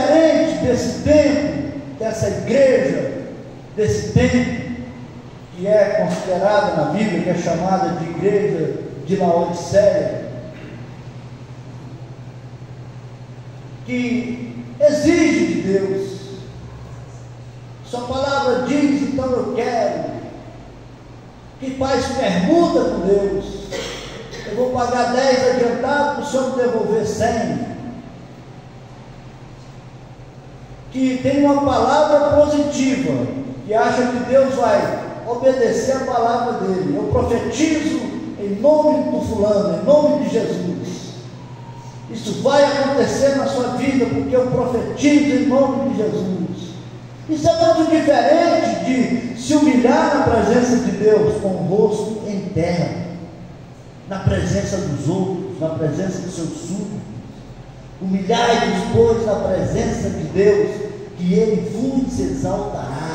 diferente desse tempo, dessa igreja, desse tempo, que é considerada na Bíblia, que é chamada de igreja de Laodiceia, que exige de Deus. Sua palavra diz, então eu quero, que faz permuta com Deus. Eu vou pagar 10 adiantado para o Senhor me devolver 100. Que tem uma palavra positiva, que acha que Deus vai obedecer a palavra dele. Eu profetizo em nome do fulano, em nome de Jesus. Isso vai acontecer na sua vida, porque eu profetizo em nome de Jesus. Isso é muito diferente de se humilhar na presença de Deus com o rosto em terra, na presença dos outros, na presença dos seus súditos. Humilhai-vos, pois, na presença de Deus, que Ele vos exaltará.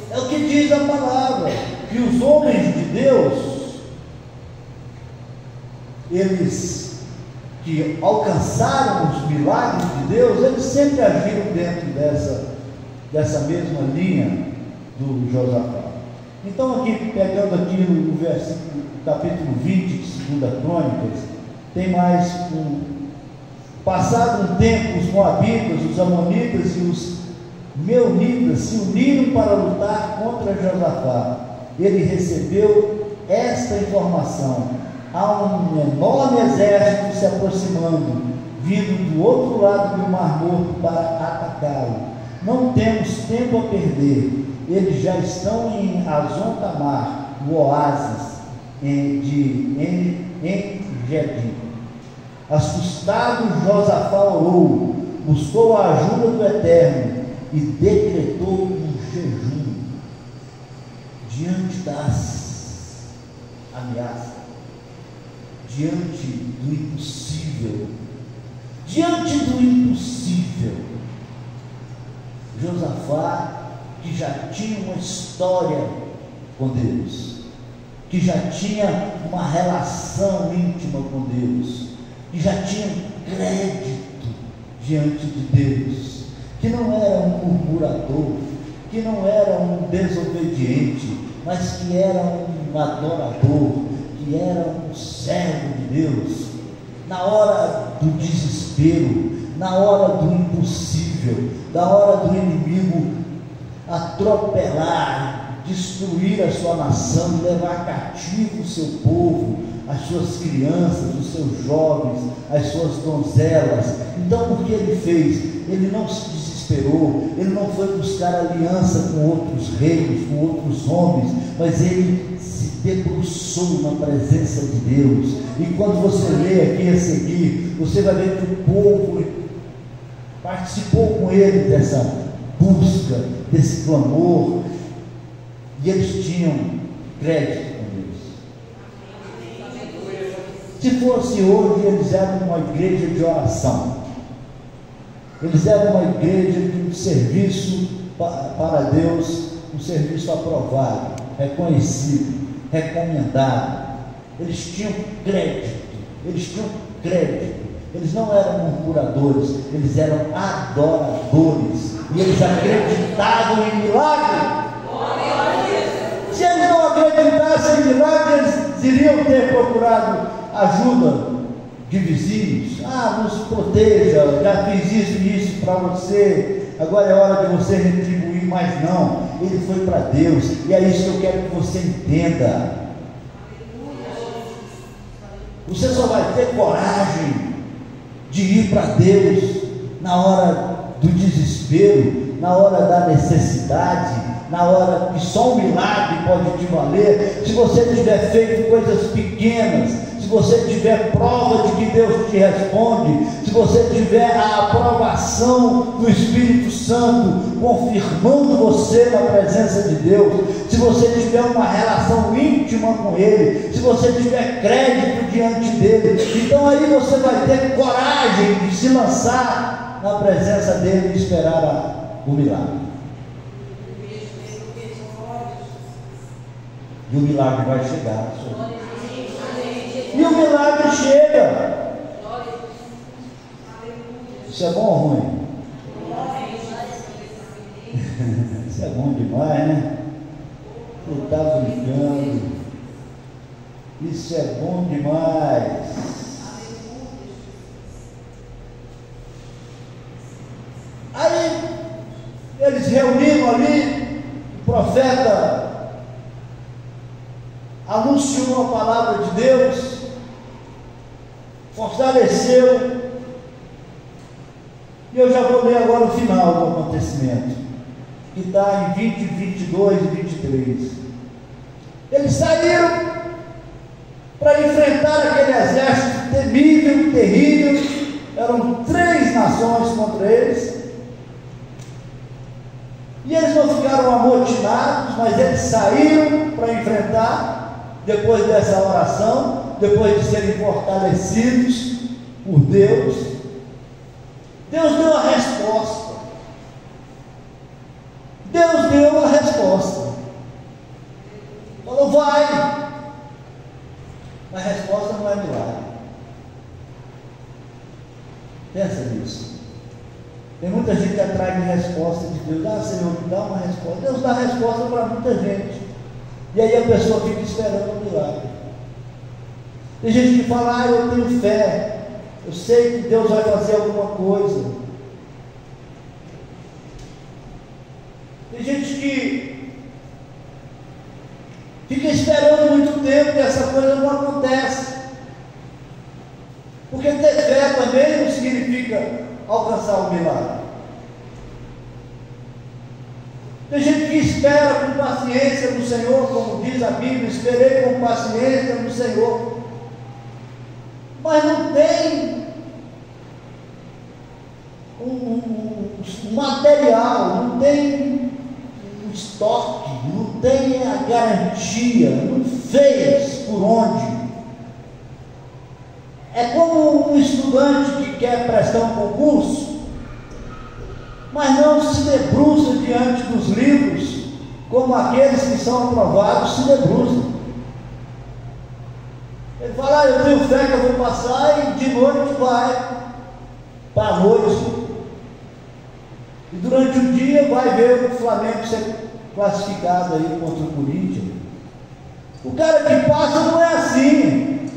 É o que diz a palavra, que os homens de Deus, eles que alcançaram os milagres de Deus, eles sempre agiram dentro dessa mesma linha do Josafá. Então aqui, pegando aqui no versículo, capítulo 20 de 2 Crônicas, tem mais passado um tempo, os moabitas, os amonitas e os meunitas se uniram para lutar contra Josafá. Ele recebeu esta informação: há um enorme exército se aproximando, vindo do outro lado do Mar Morto para atacá-lo. Não temos tempo a perder. Eles já estão em Hazon Tamar, no oásis de En-Gedi. Assustado, Josafá orou, buscou a ajuda do Eterno e decretou um jejum diante das ameaças, diante do impossível. Diante do impossível, Josafá, que já tinha uma história com Deus, que já tinha uma relação íntima com Deus, que já tinha crédito diante de Deus, que não era um murmurador, que não era um desobediente, mas que era um adorador, que era um servo de Deus. Na hora do desespero, na hora do impossível, na hora do inimigo atropelar, destruir a sua nação, levar cativo o seu povo, as suas crianças, os seus jovens, as suas donzelas. Então o que ele fez? Ele não se desesperou, ele não foi buscar aliança com outros reinos, com outros homens, mas ele se debruçou na presença de Deus. E quando você lê aqui a seguir, você vai ver que o povo participou com ele dessa busca, desse clamor, e eles tinham crédito com Deus. Se fosse hoje, eles eram uma igreja de oração, eles eram uma igreja de um serviço para Deus, um serviço aprovado, reconhecido, recomendado. Eles tinham crédito, eles não eram murmuradores, eles eram adoradores, e eles acreditavam em milagre. Se eles não acreditassem em milagre, eles iriam ter procurado ajuda de vizinhos. Nos proteja, já fiz isso e isso para você, agora é hora de você retribuir. Mas não, ele foi para Deus, e é isso que eu quero que você entenda. Você só vai ter coragem de ir para Deus na hora do desespero, na hora da necessidade, na hora que só um milagre pode te valer. Se você tiver feito coisas pequenas, se você tiver prova de que Deus te responde, se você tiver a aprovação do Espírito Santo confirmando você na presença de Deus, se você tiver uma relação íntima com Ele, se você tiver crédito diante dEle, então aí você vai ter coragem de se lançar na presença dEle e esperar o milagre. E o milagre vai chegar. E o milagre chega. Isso é bom ou ruim? Isso é bom demais, né? Você está brincando. Isso é bom demais. Aí, eles reuniram ali, o profeta anunciou a palavra de Deus, fortaleceu, e eu já vou ler agora o final do acontecimento, que está em 20, 22 e 23. Eles saíram para enfrentar aquele exército temível, terrível. Eram 3 nações contra eles, e eles não ficaram amotinados, mas eles saíram para enfrentar, depois dessa oração, depois de serem fortalecidos por Deus. Deus deu a resposta. Deus deu a resposta. Falou, vai. A resposta não é milagre. Pensa nisso. Tem muita gente atrás de resposta de Deus. Ah, Senhor, me dá uma resposta. Deus dá resposta para muita gente. E aí a pessoa fica esperando o milagre. Tem gente que fala, ah, eu tenho fé. Eu sei que Deus vai fazer alguma coisa. Tem gente que fica esperando muito tempo e essa coisa não acontece. Porque ter fé também não significa alcançar o milagre. Tem gente que espera com paciência no Senhor, como diz a Bíblia, esperei com paciência no Senhor, mas não tem um material, não tem um estoque, não tem a garantia, não fez por onde. É como um estudante que quer prestar um concurso, mas não se debruça diante dos livros, como aqueles que são aprovados se debruçam. Ele fala, ah, eu tenho fé que eu vou passar, e de noite vai para a noite, e durante o dia vai ver o Flamengo ser classificado aí contra o Corinthians. O cara que passa não é assim.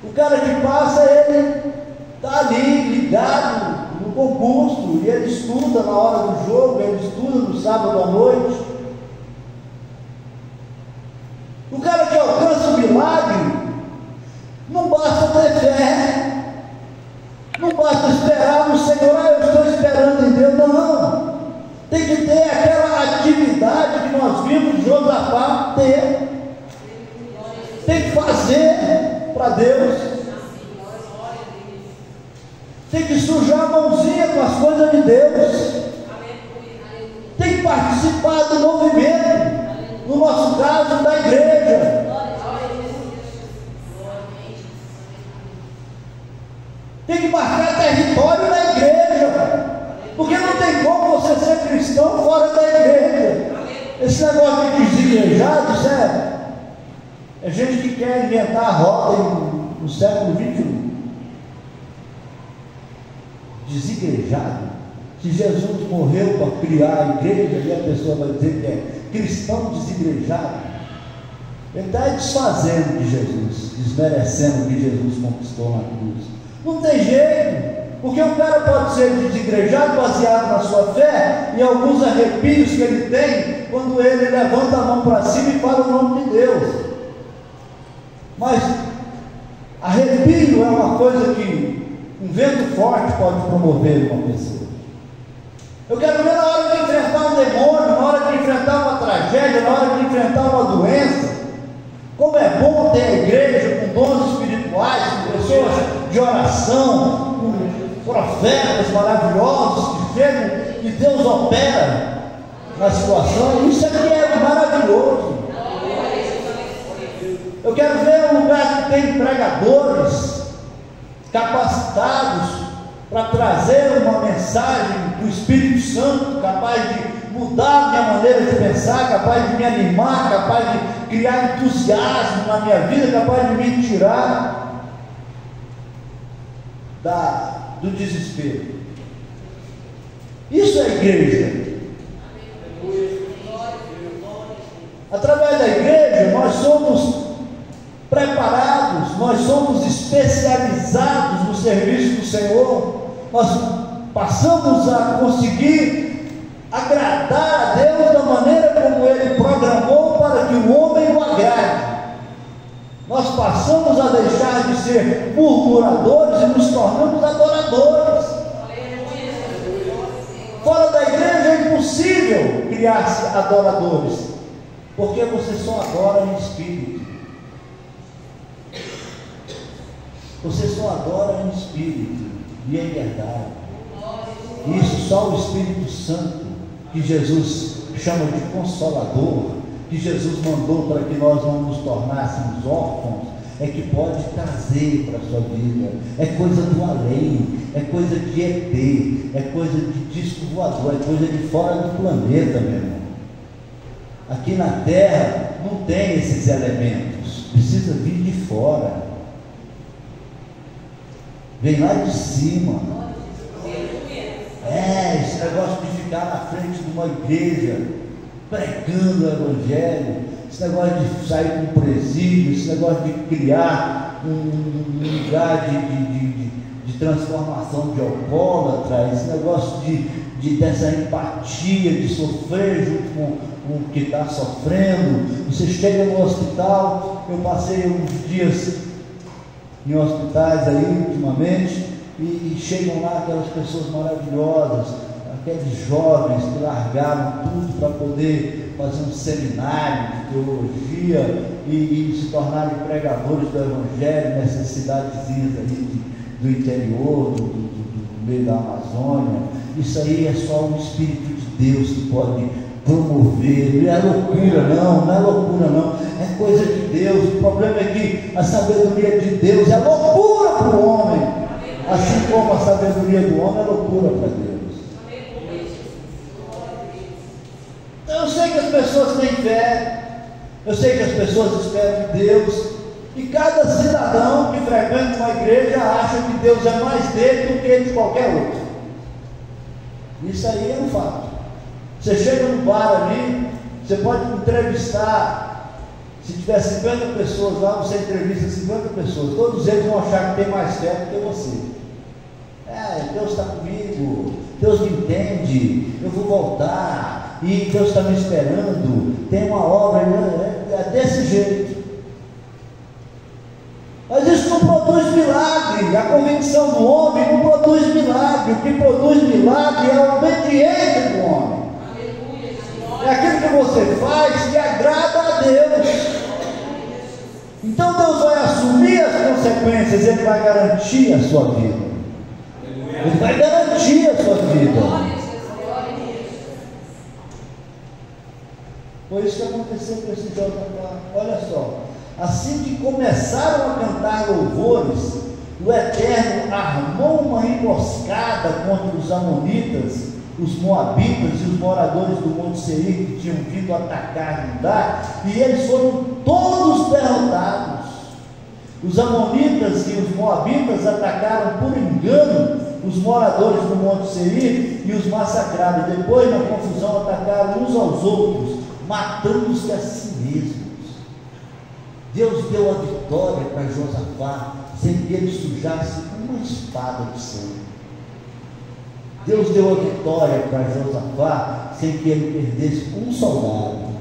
O cara que passa, ele está ali ligado no concurso, e ele estuda na hora do jogo, ele estuda no sábado à noite. O cara que alcança o milagre, não basta ter fé, não basta esperar no Senhor, ah, eu estou esperando em Deus, não. Tem que ter aquela atividade que nós vimos Josafá ter. Tem que fazer para Deus, tem que sujar a mãozinha com as coisas de Deus, tem que participar do movimento, no nosso caso da igreja, tem que marcar território na igreja, porque não tem como você ser cristão fora da igreja. Esse negócio de desigrejado, isso é gente que quer inventar a roda no século XXI. Desigrejado. Se Jesus morreu para criar a igreja, e a pessoa vai dizer que é cristão desigrejado, ele está desfazendo de Jesus, desmerecendo o que Jesus conquistou na cruz. Não tem jeito, porque o cara pode ser desigrejado baseado na sua fé e alguns arrepios que ele tem quando ele levanta a mão para cima e fala o nome de Deus. Mas arrepio é uma coisa que um vento forte pode promover uma pessoa. Eu quero ver na hora de enfrentar um demônio, na hora de enfrentar uma tragédia, na hora de enfrentar uma doença, como é bom ter a igreja com dons espirituais, com pessoas de oração, com profetas maravilhosos que chegam e Deus opera na situação. Isso aqui é maravilhoso. Eu quero ver um lugar que tem pregadores capacitados para trazer uma mensagem do Espírito Santo, capaz de mudar a minha maneira de pensar, capaz de me animar, capaz de criar entusiasmo na minha vida, capaz de me tirar do desespero. Isso é igreja. Através da igreja, nós somos preparados, nós somos especializados no serviço do Senhor, nós passamos a conseguir agradar a Deus da maneira como Ele programou para que o homem o agrade. Nós passamos a deixar de ser murmuradores e nos tornamos adoradores. Fora da igreja é impossível criar-se adoradores, porque você só adora em espírito. Você só adora em espírito e em verdade. Isso só o Espírito Santo, que Jesus chama de Consolador, que Jesus mandou para que nós não nos tornássemos órfãos, é que pode trazer para a sua vida. É coisa do além, é coisa de ET, é coisa de disco voador, é coisa de fora do planeta, meu irmão. Aqui na terra não tem esses elementos, precisa vir de fora, vem lá de cima. Esse negócio de ficar na frente de uma igreja pregando o evangelho, esse negócio de sair com um presídio, esse negócio de criar um lugar de transformação de alcoólatra, esse negócio dessa empatia, de sofrer junto com o que está sofrendo. Você chega no hospital, eu passei uns dias em hospitais aí ultimamente, e chegam lá aquelas pessoas maravilhosas, aqueles jovens que largaram tudo para poder fazer um seminário de teologia e se tornarem pregadores do evangelho nessas cidadezinhas aí do interior, do meio da Amazônia. Isso aí é só o Espírito de Deus que pode promover. Não é loucura não é loucura não, é coisa de Deus. O problema é que a sabedoria de Deus é loucura para o homem, assim como a sabedoria do homem é loucura para Deus. Eu sei que as pessoas têm fé, eu sei que as pessoas esperam de Deus, e cada cidadão que frequenta uma igreja acha que Deus é mais dele do que de qualquer outro. Isso aí é um fato. Você chega no bar ali, você pode entrevistar, se tiver 50 pessoas lá, você entrevista 50 pessoas, todos eles vão achar que tem mais fé do que você. Deus está comigo, Deus me entende, eu vou voltar, e Deus está me esperando, tem uma obra, é desse jeito. Mas isso não produz milagre. A convicção do homem não produz milagre. O que produz milagre é a obediência do homem. É aquilo que você faz que agrada a Deus. Então Deus vai assumir as consequências, Ele vai garantir a sua vida. Ele vai garantir a sua vida. Foi isso que aconteceu com esse Josafá. Olha só, assim que começaram a cantar louvores, o Eterno armou uma emboscada contra os amonitas, os moabitas e os moradores do Monte Seir, que tinham vindo atacar Judá, e eles foram todos derrotados. Os amonitas e os moabitas atacaram por engano os moradores do Monte Seir e os massacraram. Depois, na confusão, atacaram uns aos outros, matando-se a si mesmos. Deus deu a vitória para Josafá sem que ele sujasse uma espada de sangue. Deus deu a vitória para Josafá sem que ele perdesse um soldado.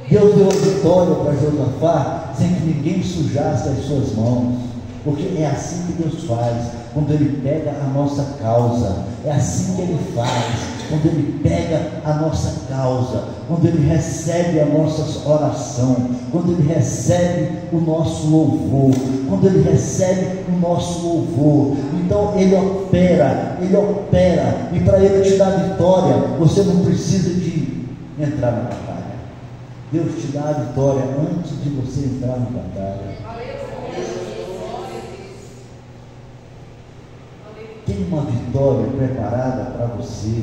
Deus deu a vitória para Josafá sem que ninguém sujasse as suas mãos, porque é assim que Deus faz, quando Ele pega a nossa causa. É assim que Ele faz, quando Ele pega a nossa causa, quando Ele recebe a nossa oração, quando Ele recebe o nosso louvor, quando Ele recebe o nosso louvor. Então Ele opera, e para Ele te dar vitória, você não precisa de entrar na batalha. Deus te dá a vitória antes de você entrar na batalha. Tem uma vitória preparada para você.